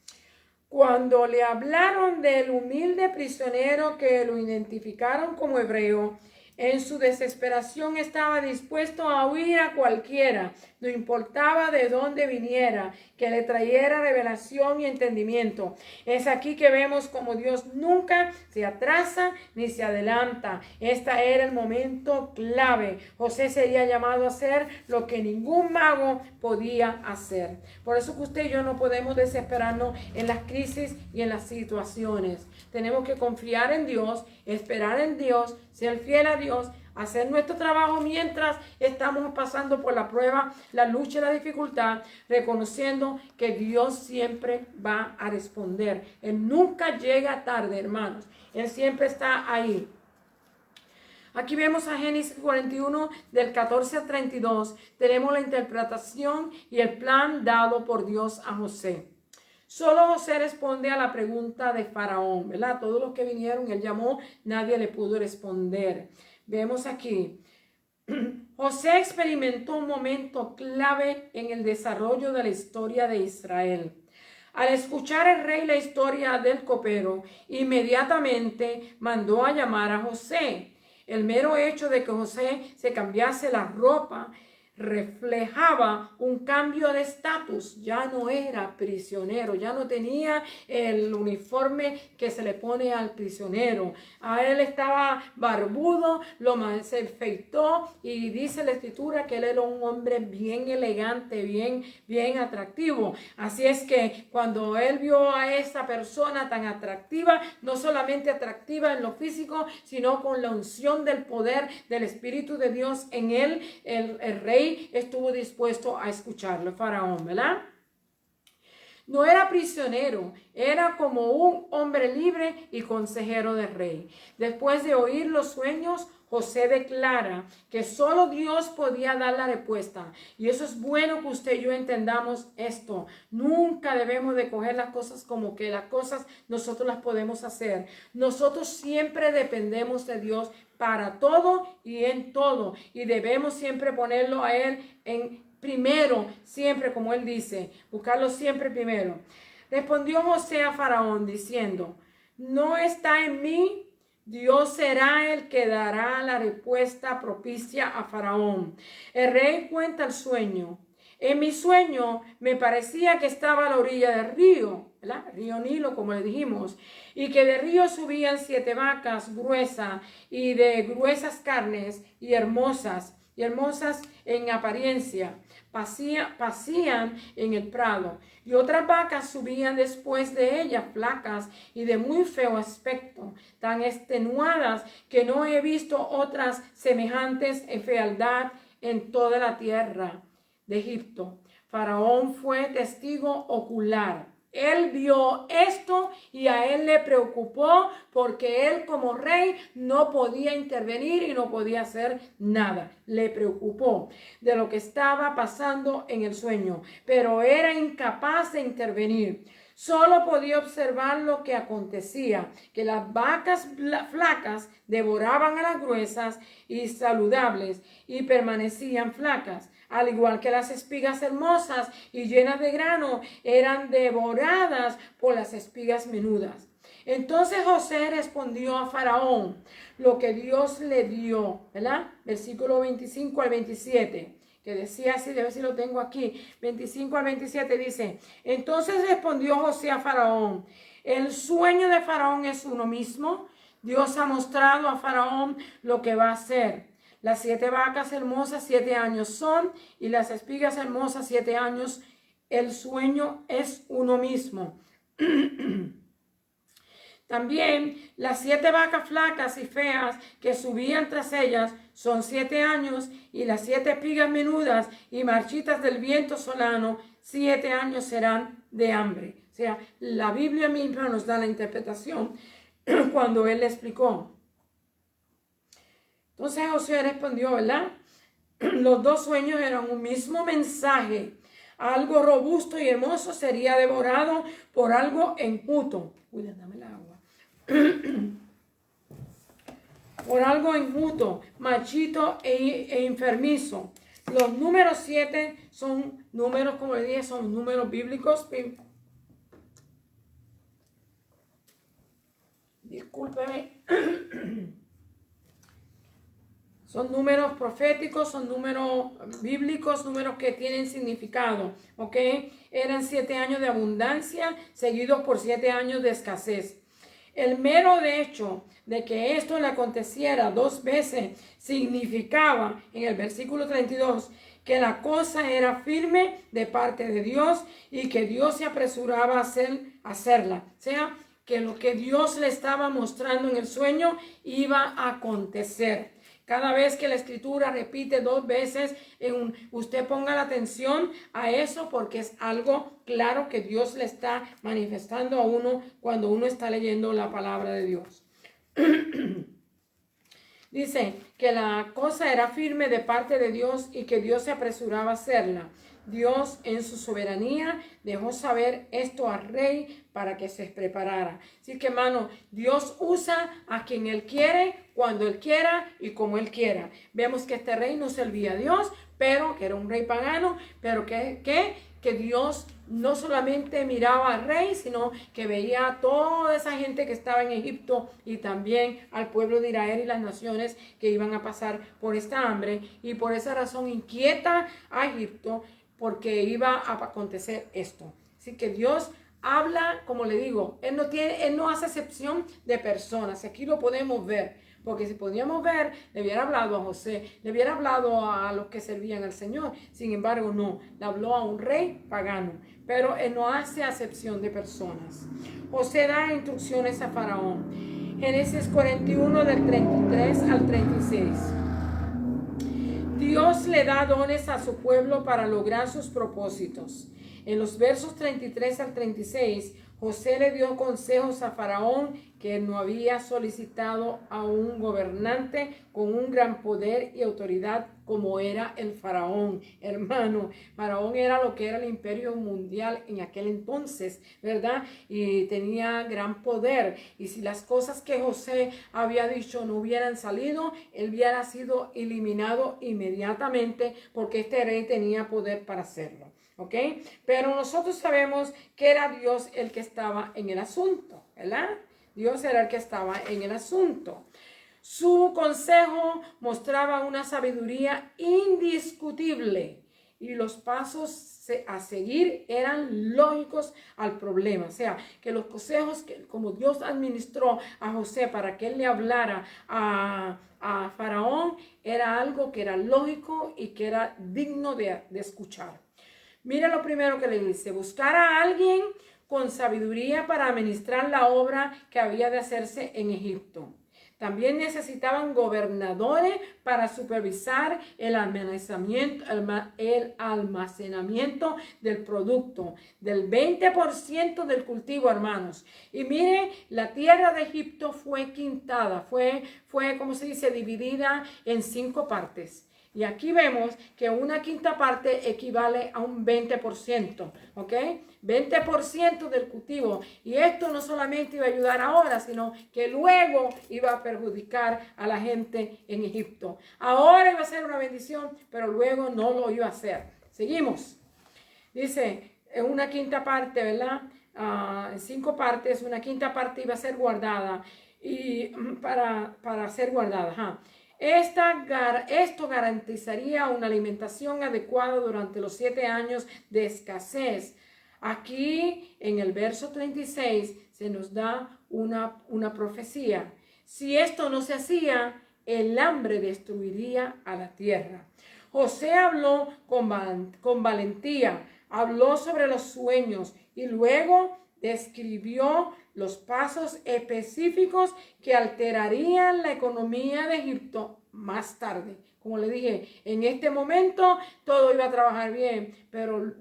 Cuando le hablaron del humilde prisionero que lo identificaron como hebreo, En su desesperación estaba dispuesto a huir a cualquiera, no importaba de dónde viniera, que le trayera revelación y entendimiento. Es aquí que vemos como Dios nunca se atrasa ni se adelanta. Este era el momento clave. José sería llamado a hacer lo que ningún mago podía hacer. Por eso que usted y yo no podemos desesperarnos en las crisis y en las situaciones. Tenemos que confiar en Dios, esperar en Dios, ser fiel a Dios, hacer nuestro trabajo mientras estamos pasando por la prueba, la lucha y la dificultad, reconociendo que Dios siempre va a responder. Él nunca llega tarde, hermanos. Él siempre está ahí. Aquí vemos a Génesis 41 del 14 al 32. Tenemos la interpretación y el plan dado por Dios a José. Solo José responde a la pregunta de Faraón, ¿verdad? Todos los que vinieron, él llamó, nadie le pudo responder. Vemos aquí, José experimentó un momento clave en el desarrollo de la historia de Israel. Al escuchar el rey la historia del copero, inmediatamente mandó a llamar a José. El mero hecho de que José se cambiase la ropa reflejaba un cambio de estatus. Ya no era prisionero, ya no tenía el uniforme que se le pone al prisionero. A él estaba barbudo, se afeitó y dice la escritura que él era un hombre bien elegante, bien atractivo. Así es que cuando él vio a esa persona tan atractiva, no solamente atractiva en lo físico, sino con la unción del poder del Espíritu de Dios en él, el rey estuvo dispuesto a escucharlo, Faraón, ¿verdad? No era prisionero, era como un hombre libre y consejero del rey. Después de oír los sueños, José declara que solo Dios podía dar la respuesta. Y eso es bueno que usted y yo entendamos esto. Nunca debemos de coger las cosas como que las cosas nosotros las podemos hacer. Nosotros siempre dependemos de Dios para todo y en todo. Y debemos siempre ponerlo a Él en primero, siempre como Él dice, buscarlo siempre primero. Respondió José a Faraón diciendo, no está en mí. Dios será el que dará la respuesta propicia a Faraón. El rey cuenta el sueño. En mi sueño me parecía que estaba a la orilla del río, ¿verdad? Río Nilo, como le dijimos, y que del río subían 7 vacas gruesas y de gruesas carnes y hermosas en apariencia. Pasían en el prado, y otras vacas subían después de ellas, flacas y de muy feo aspecto, tan extenuadas que no he visto otras semejantes en fealdad en toda la tierra de Egipto. Faraón fue testigo ocular. Él vio esto y a él le preocupó porque él como rey no podía intervenir y no podía hacer nada. Le preocupó de lo que estaba pasando en el sueño, pero era incapaz de intervenir. Solo podía observar lo que acontecía, que las vacas flacas devoraban a las gruesas y saludables y permanecían flacas, al igual que las espigas hermosas y llenas de grano eran devoradas por las espigas menudas. Entonces José respondió a Faraón lo que Dios le dio, ¿verdad? Versículo 25 al 27. Que decía así, a ver si lo tengo aquí, 25 al 27 dice, entonces respondió José a Faraón, el sueño de Faraón es uno mismo. Dios ha mostrado a Faraón lo que va a hacer. Las 7 vacas hermosas 7 años son, y las espigas hermosas 7 años. El sueño es uno mismo. También las 7 vacas flacas y feas que subían tras ellas son 7 años, y las 7 espigas menudas y marchitas del viento solano 7 años serán de hambre. O sea, la Biblia misma nos da la interpretación cuando él le explicó. Entonces José respondió, ¿verdad? Los dos sueños eran un mismo mensaje. Algo robusto y hermoso sería devorado por algo enjuto. William, dame el agua. Por algo enjuto, marchito e enfermizo. Los números 7 son números, como le dije, son números bíblicos. Discúlpeme. Son números proféticos, son números bíblicos, números que tienen significado, ¿ok? Eran 7 años de abundancia seguidos por 7 años de escasez. El mero hecho de que esto le aconteciera 2 veces significaba en el versículo 32 que la cosa era firme de parte de Dios y que Dios se apresuraba a hacerla. O sea, que lo que Dios le estaba mostrando en el sueño iba a acontecer. Cada vez que la escritura repite 2 veces, usted ponga la atención a eso porque es algo claro que Dios le está manifestando a uno cuando uno está leyendo la palabra de Dios. Dice que la cosa era firme de parte de Dios y que Dios se apresuraba a hacerla. Dios en su soberanía dejó saber esto al rey para que se preparara. Así que, hermano, Dios usa a quien Él quiere, cuando Él quiera y como Él quiera. Vemos que este rey no servía a Dios, pero que era un rey pagano, pero que Dios no solamente miraba al rey, sino que veía a toda esa gente que estaba en Egipto y también al pueblo de Israel y las naciones que iban a pasar por esta hambre. Y por esa razón inquieta a Egipto porque iba a acontecer esto. Así que Dios habla, como le digo, Él no hace excepción de personas. Aquí lo podemos ver. Porque si podíamos ver, le hubiera hablado a José, le hubiera hablado a los que servían al Señor. Sin embargo, no, le habló a un rey pagano. Pero Él no hace acepción de personas. José da instrucciones a Faraón. Génesis 41 del 33 al 36. Dios le da dones a su pueblo para lograr sus propósitos. En los versos 33 al 36, José le dio consejos a Faraón que no había solicitado a un gobernante con un gran poder y autoridad como era el Faraón. Hermano, Faraón era lo que era el imperio mundial en aquel entonces, ¿verdad? Y tenía gran poder. Y si las cosas que José había dicho no hubieran salido, él hubiera sido eliminado inmediatamente porque este rey tenía poder para hacerlo. ¿Ok? Pero nosotros sabemos que era Dios el que estaba en el asunto, ¿verdad? Dios era el que estaba en el asunto. Su consejo mostraba una sabiduría indiscutible y los pasos a seguir eran lógicos al problema. O sea, que los consejos que como Dios administró a José para que él le hablara a Faraón era algo que era lógico y que era digno de escuchar. Mira lo primero que le dice: buscar a alguien con sabiduría para administrar la obra que había de hacerse en Egipto. También necesitaban gobernadores para supervisar el almacenamiento del producto, del 20% del cultivo, hermanos. Y mire, la tierra de Egipto fue quintada, fue como se dice, dividida en 5 partes. Y aquí vemos que una quinta parte equivale a un 20%, ¿ok? 20% del cultivo. Y esto no solamente iba a ayudar ahora, sino que luego iba a perjudicar a la gente en Egipto. Ahora iba a ser una bendición, pero luego no lo iba a hacer. Seguimos. Dice, en una quinta parte, ¿verdad? En 5 partes, una quinta parte iba a ser guardada. Y para ser guardada, Esto garantizaría una alimentación adecuada durante los 7 años de escasez. Aquí en el verso 36 se nos da una profecía. Si esto no se hacía, el hambre destruiría a la tierra. José habló con valentía, habló sobre los sueños y luego describió los pasos específicos que alterarían la economía de Egipto más tarde. Como le dije, en este momento todo iba a trabajar bien, pero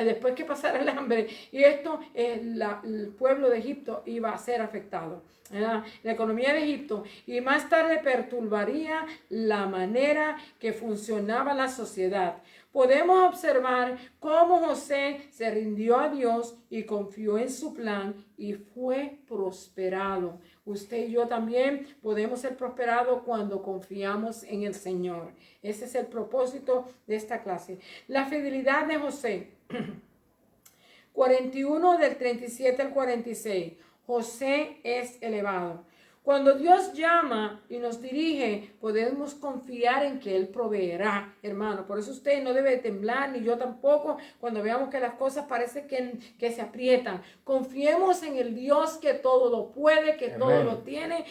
después que pasara el hambre, y el pueblo de Egipto iba a ser afectado, ¿verdad? La economía de Egipto, y más tarde perturbaría la manera que funcionaba la sociedad. Podemos observar cómo José se rindió a Dios y confió en su plan y fue prosperado. Usted y yo también podemos ser prosperados cuando confiamos en el Señor. Ese es el propósito de esta clase. La fidelidad de José. 41 del 37 al 46. José es elevado. Cuando Dios llama y nos dirige, podemos confiar en que Él proveerá, hermano. Por eso usted no debe temblar, ni yo tampoco, cuando veamos que las cosas parece que se aprietan. Confiemos en el Dios que todo lo puede, que todo lo tiene,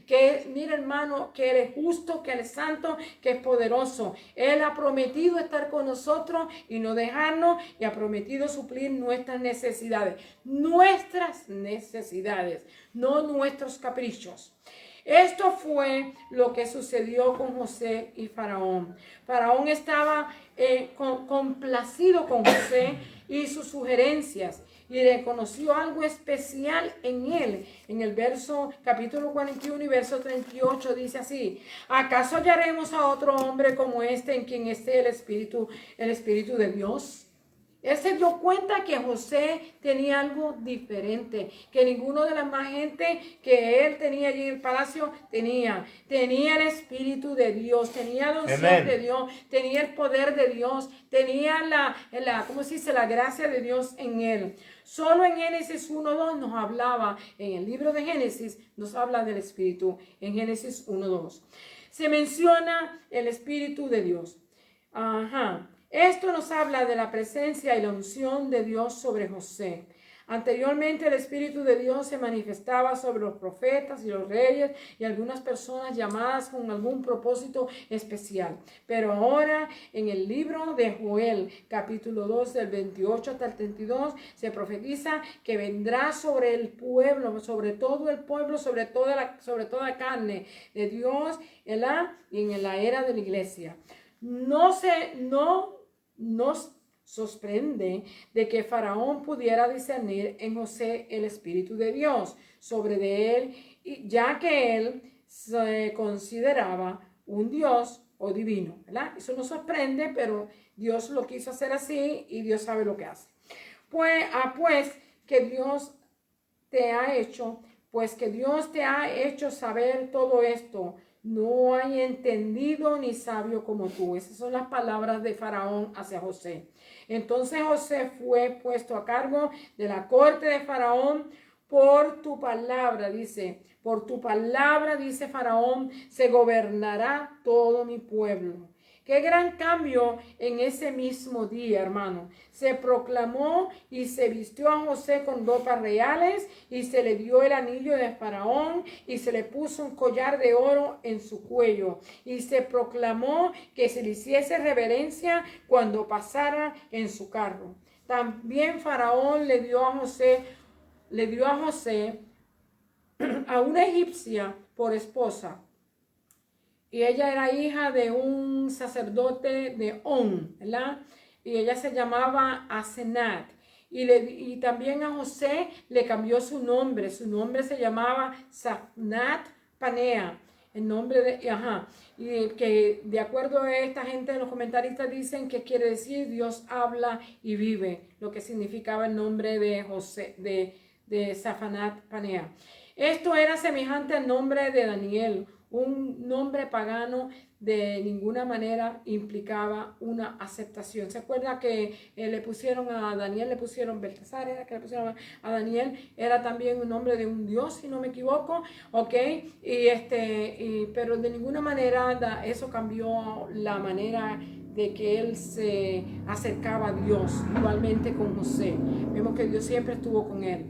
que mira, hermano, que Él es justo, que Él es santo, que es poderoso. Él ha prometido estar con nosotros y no dejarnos, y ha prometido suplir nuestras necesidades, no nuestros caprichos. Esto fue lo que sucedió con José y Faraón. Faraón estaba complacido con José y sus sugerencias, y reconoció algo especial en él. En el capítulo 41 y verso 38 dice así: ¿acaso hallaremos a otro hombre como este en quien esté el Espíritu de Dios? Él se dio cuenta que José tenía algo diferente, que ninguno de la más gente que él tenía allí en el palacio tenía. Tenía el Espíritu de Dios, tenía la unción de Dios, tenía el poder de Dios, tenía ¿cómo se dice? La gracia de Dios en él. Solo en Génesis 1:2 nos hablaba, en el libro de Génesis nos habla del Espíritu, en Génesis 1:2. Se menciona el Espíritu de Dios. Esto nos habla de la presencia y la unción de Dios sobre José. Anteriormente el Espíritu de Dios se manifestaba sobre los profetas y los reyes y algunas personas llamadas con algún propósito especial. Pero ahora en el libro de Joel, capítulo 2, del 28 hasta el 32, se profetiza que vendrá sobre el pueblo, sobre todo el pueblo, sobre toda carne de Dios y en la era de la iglesia. Nos sorprende de que Faraón pudiera discernir en José el Espíritu de Dios sobre de él, ya que él se consideraba un Dios o divino, ¿verdad? Eso nos sorprende, pero Dios lo quiso hacer así y Dios sabe lo que hace. Pues que Dios te ha hecho saber todo esto. No hay entendido ni sabio como tú. Esas son las palabras de Faraón hacia José. Entonces José fue puesto a cargo de la corte de Faraón. Por tu palabra, dice Faraón, se gobernará todo mi pueblo. Qué gran cambio en ese mismo día, hermano. Se proclamó y se vistió a José con ropas reales y se le dio el anillo de Faraón y se le puso un collar de oro en su cuello. Y se proclamó que se le hiciese reverencia cuando pasara en su carro. También Faraón le dio a José a una egipcia por esposa. Y ella era hija de un sacerdote de On, ¿verdad? Y ella se llamaba Asenat. Y también a José le cambió su nombre. Su nombre se llamaba Safnat Panea. El nombre y que de acuerdo a esta gente, los comentaristas dicen que quiere decir Dios habla y vive, lo que significaba el nombre de José, de Safnat Panea. Esto era semejante al nombre de Daniel. Un nombre pagano de ninguna manera implicaba una aceptación. ¿Se acuerda que le pusieron a Daniel, le pusieron Beltesar, era que le pusieron a Daniel? Era también un nombre de un dios, si no me equivoco, ¿ok? Pero de ninguna manera eso cambió la manera de que él se acercaba a Dios, igualmente con José. Vemos que Dios siempre estuvo con él.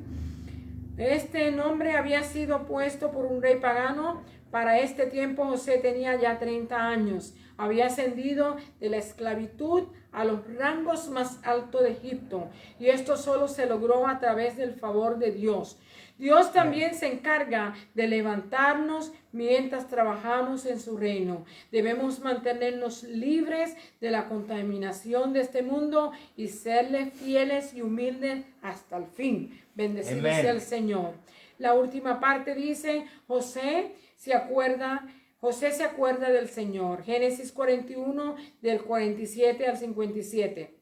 Este nombre había sido puesto por un rey pagano. Para este tiempo José tenía ya 30 años. Había ascendido de la esclavitud a los rangos más altos de Egipto. Y esto solo se logró a través del favor de Dios. Dios también se encarga de levantarnos mientras trabajamos en su reino. Debemos mantenernos libres de la contaminación de este mundo y serle fieles y humildes hasta el fin. Bendecido sea el Señor. La última parte dice, José se acuerda del Señor. Génesis 41, del 47 al 57.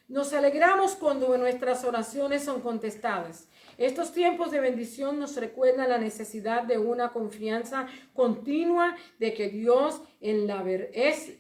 Nos alegramos cuando nuestras oraciones son contestadas. Estos tiempos de bendición nos recuerdan la necesidad de una confianza continua de que Dios es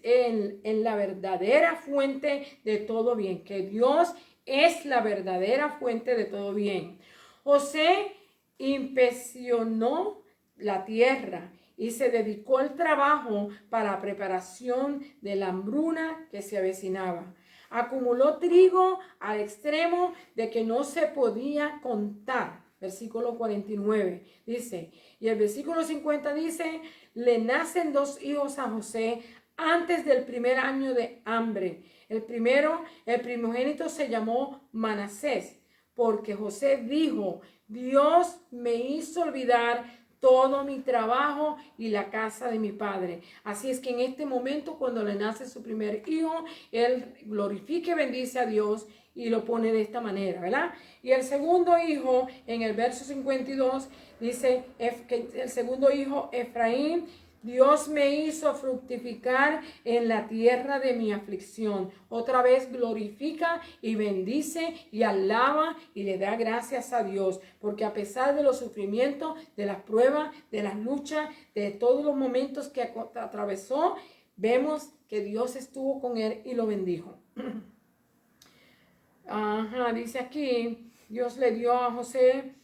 la verdadera fuente de todo bien. Que Dios es la verdadera fuente de todo bien. José inspeccionó la tierra y se dedicó al trabajo para la preparación de la hambruna que se avecinaba. Acumuló trigo al extremo de que no se podía contar. Versículo 49 dice, y el versículo 50 dice, le nacen 2 hijos a José antes del primer año de hambre. El primogénito se llamó Manasés, porque José dijo, Dios me hizo olvidar todo mi trabajo y la casa de mi padre. Así es que en este momento, cuando le nace su primer hijo, él glorifica y bendice a Dios y lo pone de esta manera, ¿verdad? Y el segundo hijo, en el verso 52, dice que el segundo hijo, Efraín, Dios me hizo fructificar en la tierra de mi aflicción. Otra vez glorifica y bendice y alaba y le da gracias a Dios. Porque a pesar de los sufrimientos, de las pruebas, de las luchas, de todos los momentos que atravesó, vemos que Dios estuvo con él y lo bendijo. Dice aquí, Dios le dio a José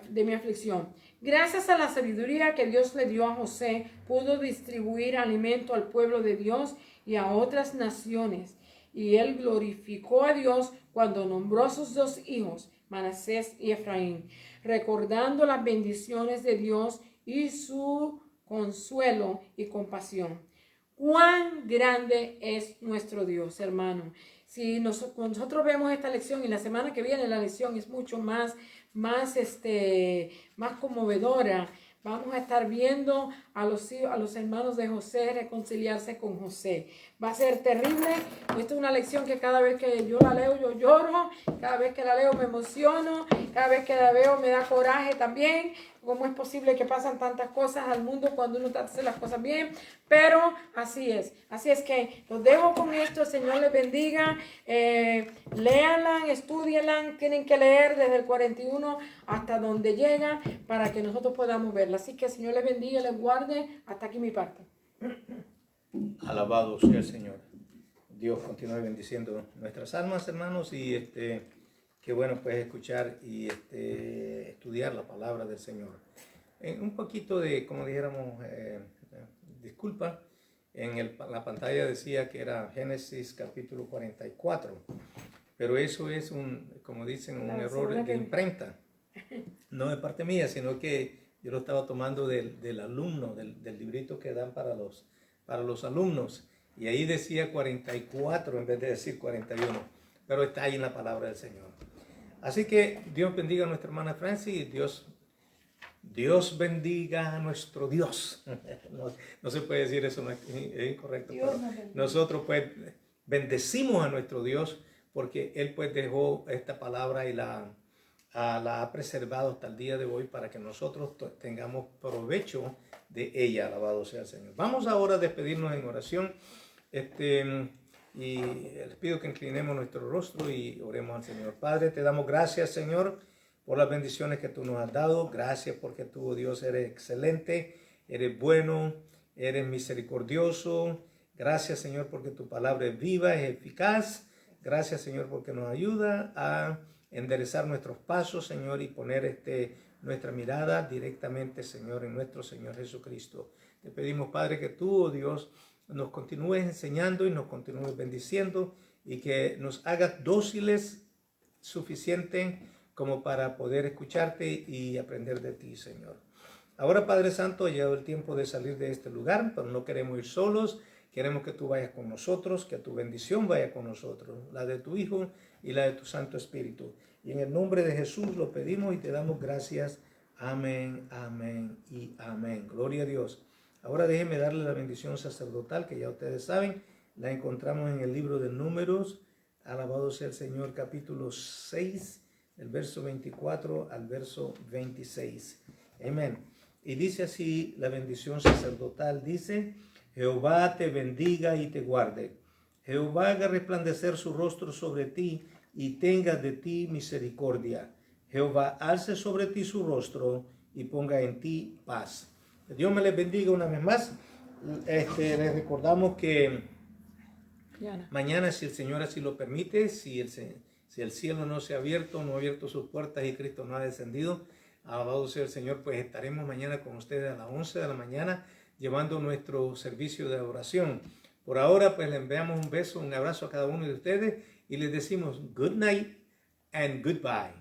de mi aflicción. Gracias a la sabiduría que Dios le dio a José, pudo distribuir alimento al pueblo de Dios y a otras naciones. Y él glorificó a Dios cuando nombró a sus 2 hijos, Manasés y Efraín, recordando las bendiciones de Dios y su consuelo y compasión. Cuán grande es nuestro Dios, hermano. Si nosotros vemos esta lección y la semana que viene la lección es mucho más conmovedora. Vamos a estar viendo a los hermanos de José reconciliarse con José. Va a ser terrible. Esta es una lección que cada vez que yo la leo yo lloro. Cada vez que la leo me emociono. Cada vez que la veo me da coraje también. ¿Cómo es posible que pasan tantas cosas al mundo cuando uno hace las cosas bien? Pero así es. Así es que los dejo con esto. El Señor les bendiga. Léanla, estudienla. Tienen que leer desde el 41 hasta donde llega para que nosotros podamos verla. Así que el Señor les bendiga y les guarde. Hasta aquí mi parte. Alabado sea el Señor. Dios continúe bendiciendo nuestras almas, hermanos, y qué bueno pues escuchar y estudiar la palabra del Señor. Un poquito de, como dijéramos, disculpa, la pantalla decía que era Génesis capítulo 44, pero eso es como dicen, un error de imprenta. No de parte mía, sino que yo lo estaba tomando del alumno, del librito que dan para los alumnos. Y ahí decía 44 en vez de decir 41. Pero está ahí en la palabra del Señor. Así que Dios bendiga a nuestra hermana Francis. Dios bendiga a nuestro Dios. No se puede decir eso, es incorrecto. Nosotros pues bendecimos a nuestro Dios porque Él pues dejó esta palabra y la ha preservado hasta el día de hoy para que nosotros tengamos provecho de ella. Alabado sea el Señor. Vamos ahora a despedirnos en oración. Y les pido que inclinemos nuestro rostro y oremos al Señor. Padre, te damos gracias, Señor, por las bendiciones que tú nos has dado. Gracias porque tú, Dios, eres excelente, eres bueno, eres misericordioso. Gracias, Señor, porque tu palabra es viva, es eficaz. Gracias, Señor, porque nos ayuda a enderezar nuestros pasos, Señor, y poner nuestra mirada directamente, Señor, en nuestro Señor Jesucristo. Te pedimos, Padre, que tú, oh Dios, nos continúes enseñando y nos continúes bendiciendo y que nos hagas dóciles suficiente como para poder escucharte y aprender de ti, Señor. Ahora, Padre Santo, ha llegado el tiempo de salir de este lugar, pero no queremos ir solos. Queremos que tú vayas con nosotros, que tu bendición vaya con nosotros, la de tu Hijo y la de tu Santo Espíritu. Y en el nombre de Jesús lo pedimos y te damos gracias. Amén, amén y amén. Gloria a Dios. Ahora déjenme darle la bendición sacerdotal que ya ustedes saben. La encontramos en el libro de Números. Alabado sea el Señor, capítulo 6, el verso 24 al verso 26. Amén. Y dice así la bendición sacerdotal. Dice: Jehová te bendiga y te guarde. Jehová haga resplandecer su rostro sobre ti y tenga de ti misericordia. Jehová alce sobre ti su rostro y ponga en ti paz. Dios me les bendiga una vez más. Les recordamos que mañana, si el Señor así lo permite, si Si el cielo no se ha abierto, no ha abierto sus puertas y Cristo no ha descendido, alabado sea el Señor, pues estaremos mañana con ustedes a las 11 de la mañana llevando nuestro servicio de oración. Por ahora, pues le enviamos un beso, un abrazo a cada uno de ustedes y les decimos good night and goodbye.